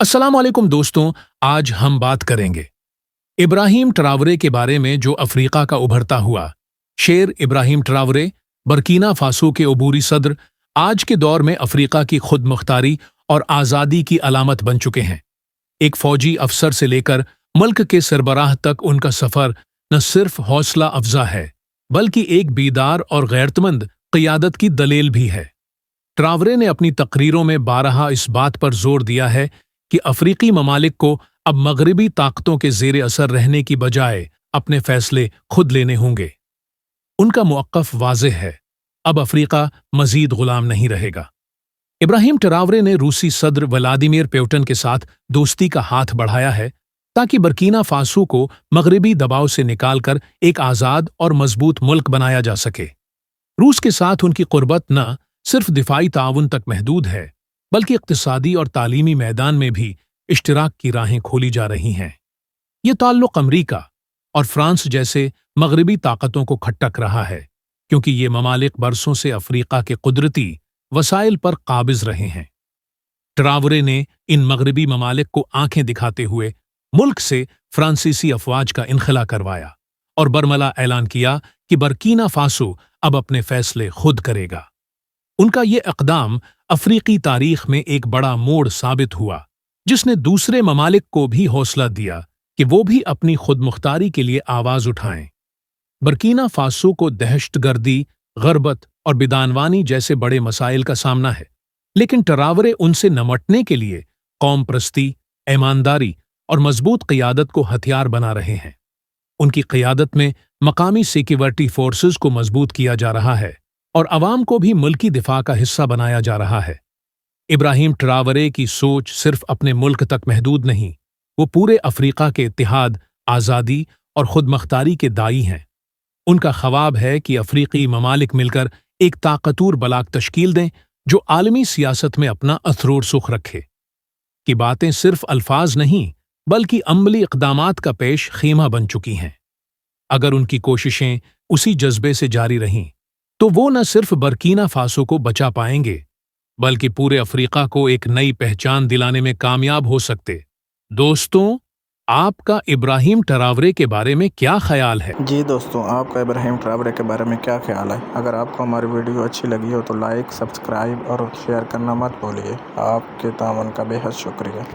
अस्सलाम वालेकुम दोस्तों। आज हम बात करेंगे इब्राहिम ट्रावरे के बारे में, जो अफ्रीका का उभरता हुआ शेर। इब्राहिम ट्रावरे बर्किना फासो के अबूरी सदर, आज के दौर में अफ्रीका की खुद मुख्तारी और आज़ादी की अलामत बन चुके हैं। एक फौजी अफसर से लेकर मुल्क के सरबराह तक उनका सफ़र न सिर्फ हौसला अफजा है, बल्कि एक बीदार और गैरतमंद क़ियादत की दलील भी है। ट्रावरे ने अपनी तकरीरों में बारहा इस बात पर जोर दिया है कि अफ्रीकी ममालिक को अब मगरबी ताकतों के ज़ेरे असर रहने की बजाय अपने फैसले खुद लेने होंगे। उनका मौक़िफ़ वाज़ेह है, अब अफ्रीका मज़ीद ग़ुलाम नहीं रहेगा। इब्राहिम ट्रावरे ने रूसी सदर व्लादिमीर पुतिन के साथ दोस्ती का हाथ बढ़ाया है ताकि बर्किना फासो को मगरबी दबाव से निकालकर एक आज़ाद और मजबूत मुल्क बनाया जा सके। रूस के साथ उनकी क़ुर्बत न सिर्फ दिफाई ताउन तक महदूद है, बल्कि इक़्तिसादी और तालीमी मैदान में भी इश्तिराक की राहें खोली जा रही हैं। ये ताल्लुक़ अमरीका और फ्रांस जैसे मगरबी ताकतों को खटक रहा है, क्योंकि ये ममालिक बरसों से अफ्रीका के कुदरती वसाइल पर काबिज रहे हैं। ट्रावरे ने इन मगरबी ममालिक को आंखें दिखाते हुए मुल्क से फ्रांसीसी अफवाज का इनखला करवाया और बरमला ऐलान किया कि बर्किना फासो अब अपने फैसले खुद करेगा। उनका ये इक़दाम अफ्रीकी तारीख में एक बड़ा मोड़ साबित हुआ, जिसने दूसरे ममालिक को भी हौसला दिया कि वो भी अपनी खुद मुख्तारी के लिए आवाज़ उठाएं। बर्किना फासो को दहशतगर्दी, गरबत और बिदानवानी जैसे बड़े मसाइल का सामना है, लेकिन ट्रावरे उनसे निपटने के लिए कौम परस्ती, ईमानदारी और मजबूत क़ियादत को हथियार बना रहे हैं। उनकी क़ियादत में मकामी सिक्योरिटी फोर्सेस को मजबूत किया जा रहा है और अवाम को भी मुल्की दिफा का हिस्सा बनाया जा रहा है। इब्राहिम ट्रावरे की सोच सिर्फ अपने मुल्क तक महदूद नहीं, वो पूरे अफ्रीका के इत्तेहाद, आज़ादी और खुदमुख्तारी के दाई हैं। उनका ख्वाब है कि अफ्रीकी ममालिक मिलकर एक ताकतवर ब्लॉक तश्कील दें जो आलमी सियासत में अपना असर सुख रखे। कि बातें सिर्फ अल्फाज नहीं, बल्कि अमली इक़दामात का पेश खीमा बन चुकी हैं। अगर उनकी कोशिशें उसी जज्बे से जारी रहीं, तो वो न सिर्फ बर्किना फासो को बचा पाएंगे, बल्कि पूरे अफ्रीका को एक नई पहचान दिलाने में कामयाब हो सकते। दोस्तों, आपका इब्राहिम ट्रावरे के बारे में क्या ख्याल है? जी दोस्तों, आपका इब्राहिम ट्रावरे के बारे में क्या ख्याल है? अगर आपको हमारी वीडियो अच्छी लगी हो तो लाइक, सब्सक्राइब और शेयर करना मत भूलिए। आपके तावन का बेहद शुक्रिया।